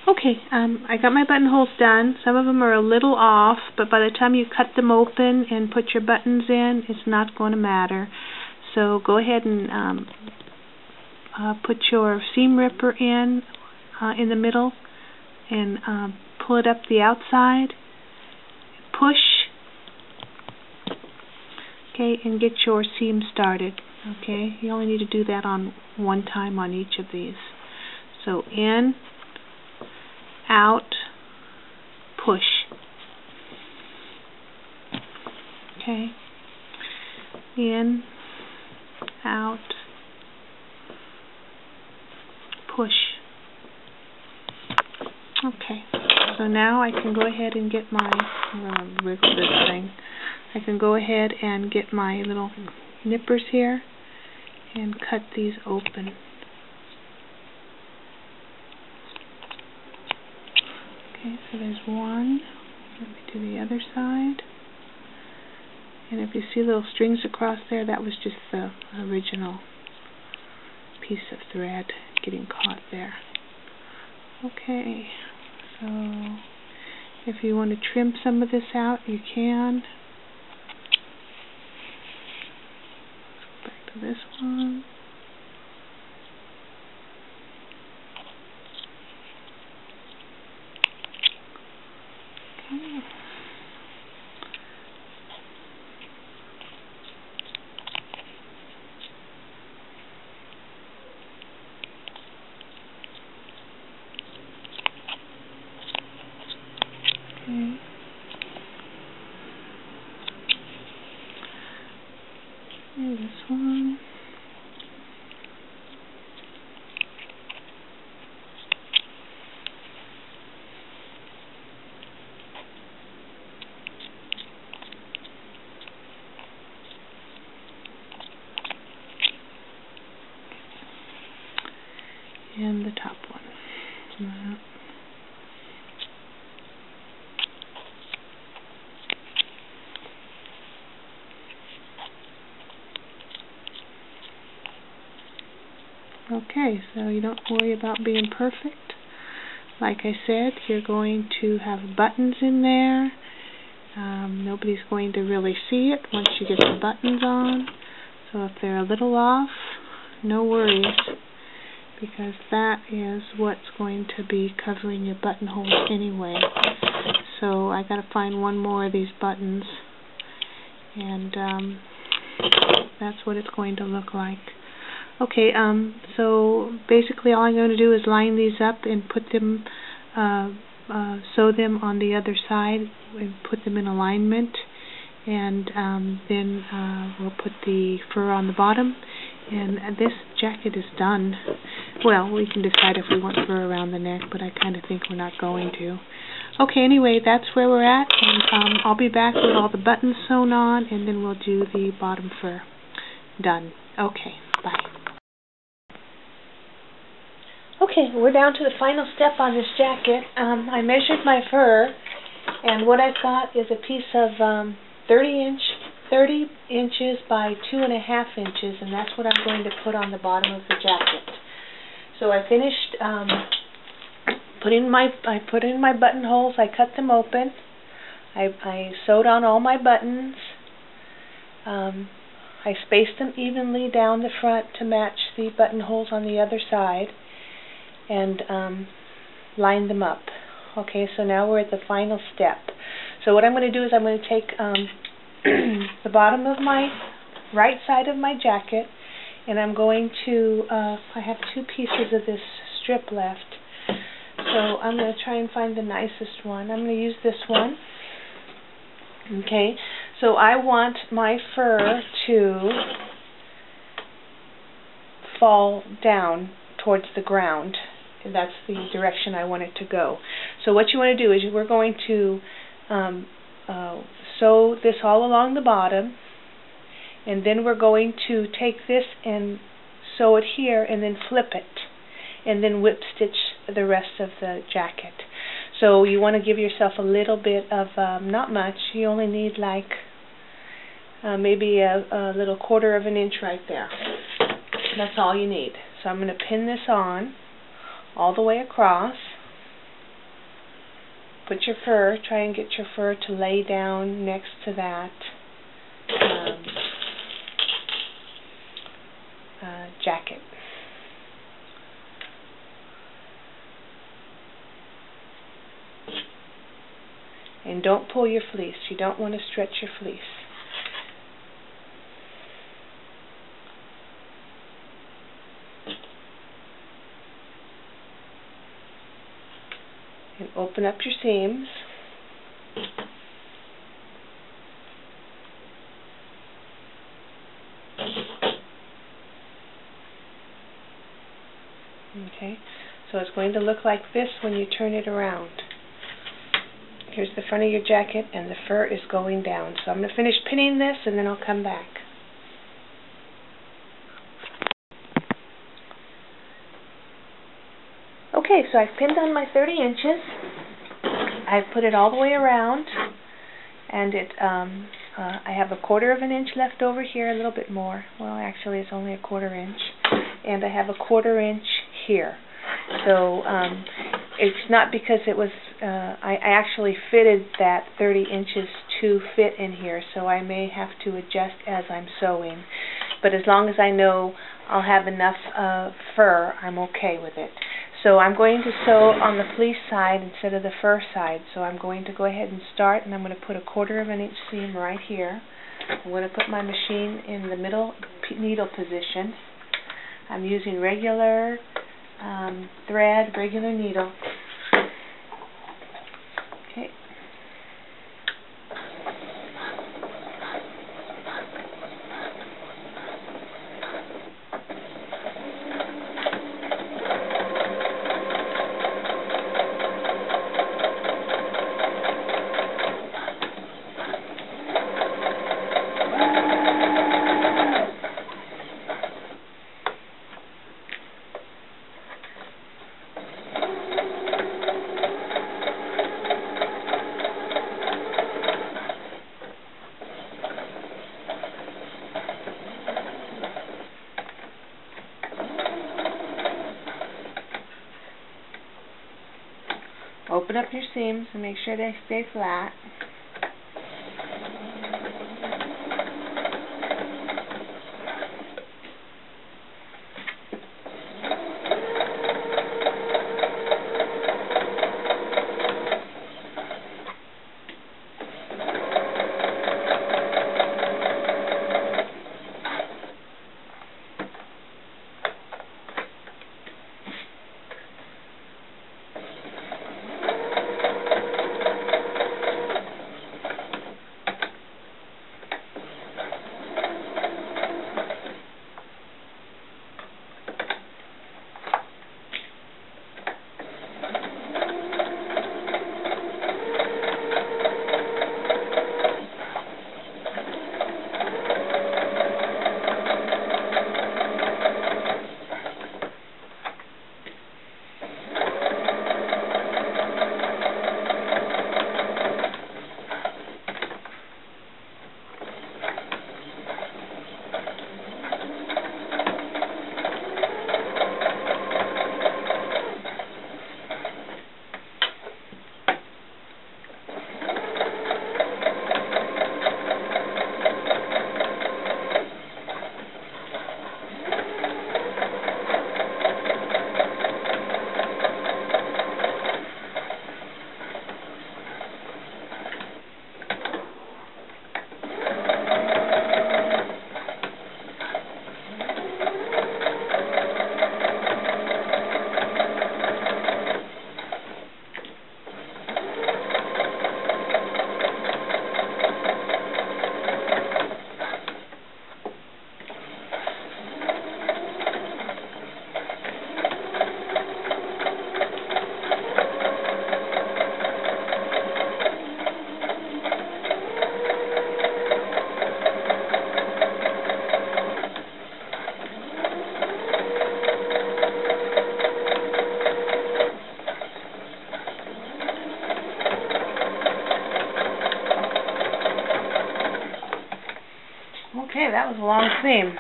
Okay, I got my buttonholes done. Some of them are a little off, but by the time you cut them open and put your buttons in, it's not going to matter. So go ahead and put your seam ripper in the middle and pull it up the outside. Push, okay, and get your seam started. Okay, you only need to do that on one time on each of these. So in, out, push. Okay, in, out, push. Okay, so now I can go ahead and get my, I'm going to wiggle this thing. I can go ahead and get my little nippers here and cut these open. Okay, so there's one. Let me do the other side. And if you see little strings across there, that was just the original piece of thread getting caught there. Okay, so if you want to trim some of this out, you can. Let's go back to this one. Okay. Okay. And this one. And the top one. Okay, so you don't worry about being perfect. Like I said, you're going to have buttons in there. Nobody's going to really see it once you get the buttons on. So if they're a little off, no worries, because that is what's going to be covering your buttonholes anyway. So I got to find one more of these buttons, and that's what it's going to look like. Okay, so basically all I'm going to do is line these up and put them, sew them on the other side and put them in alignment, and then we'll put the fur on the bottom, and this jacket is done. Well, we can decide if we want fur around the neck, but I kind of think we're not going to. Okay, anyway, that's where we're at, and I'll be back with all the buttons sewn on, and then we'll do the bottom fur. Done. Okay, bye. Okay, we're down to the final step on this jacket. I measured my fur, and what I've got is a piece of 30 inches by 2.5 inches, and that's what I'm going to put on the bottom of the jacket. So I finished I put in my buttonholes. I cut them open. I sewed on all my buttons. I spaced them evenly down the front to match the buttonholes on the other side, and line them up. Okay, so now we're at the final step. So what I'm going to do is I'm going to take the bottom of my right side of my jacket, and I'm going to, I have two pieces of this strip left, so I'm going to try and find the nicest one. I'm going to use this one. Okay, so I want my fur to fall down towards the ground. That's the direction I want it to go. So what you want to do is we're going to sew this all along the bottom, and then we're going to take this and sew it here and then flip it, and then whip stitch the rest of the jacket. So you want to give yourself a little bit of, not much, you only need like maybe a little 1/4 of an inch right there. That's all you need. So I'm going to pin this on all the way across. put your fur, try and get your fur to lay down next to that jacket. And don't pull your fleece. You don't want to stretch your fleece. And open up your seams. Okay, so it's going to look like this when you turn it around. Here's the front of your jacket, and the fur is going down. So I'm going to finish pinning this, and then I'll come back. Okay, so I've pinned on my 30 inches. I've put it all the way around, and I have a 1/4 inch left over here, a little bit more. Well, actually, it's only a 1/4 inch, and I have a 1/4 inch here. So it's not because it was, I actually fitted that 30 inches to fit in here, so I may have to adjust as I'm sewing. But as long as I know I'll have enough fur, I'm okay with it. So I'm going to sew on the fleece side instead of the fur side. So I'm going to go ahead and start, and I'm going to put a 1/4 inch seam right here. I'm going to put my machine in the middle needle position. I'm using regular thread, regular needle. Okay. Open up your seams and make sure they stay flat. Okay, that was a long seam.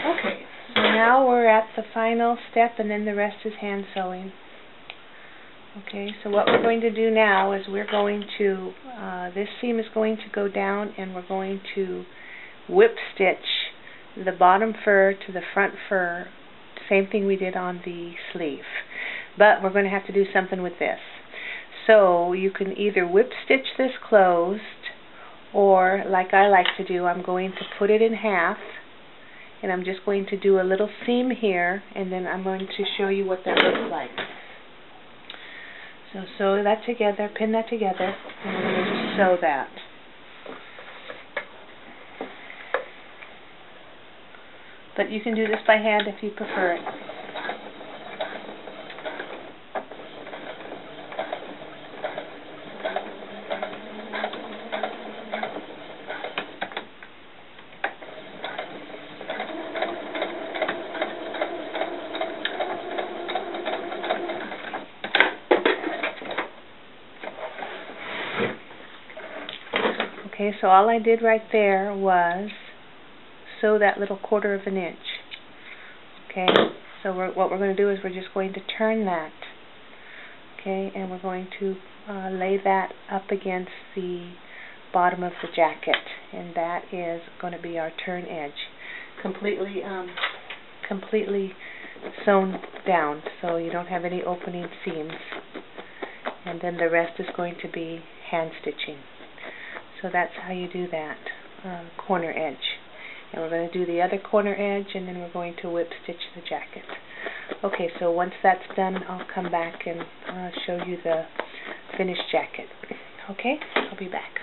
Okay, so now we're at the final step, and then the rest is hand sewing. Okay, so what we're going to do now is we're going to, this seam is going to go down, and we're going to whip stitch the bottom fur to the front fur, same thing we did on the sleeve. But we're going to have to do something with this. So you can either whip stitch this closed, or like I like to do, I'm going to put it in half, and I'm just going to do a little seam here, and then I'm going to show you what that looks like. So sew that together, pin that together, and we're going to just sew that. But you can do this by hand if you prefer it. Okay, so all I did right there was sew that little 1/4 of an inch. Okay, so what we're going to do is we're just going to turn that. Okay, and we're going to lay that up against the bottom of the jacket, and that is going to be our turn edge, completely sewn down, so you don't have any opening seams. And then the rest is going to be hand stitching. So that's how you do that corner edge. And we're going to do the other corner edge, and then we're going to whip stitch the jacket. Okay, so once that's done, I'll come back and show you the finished jacket. Okay, I'll be back.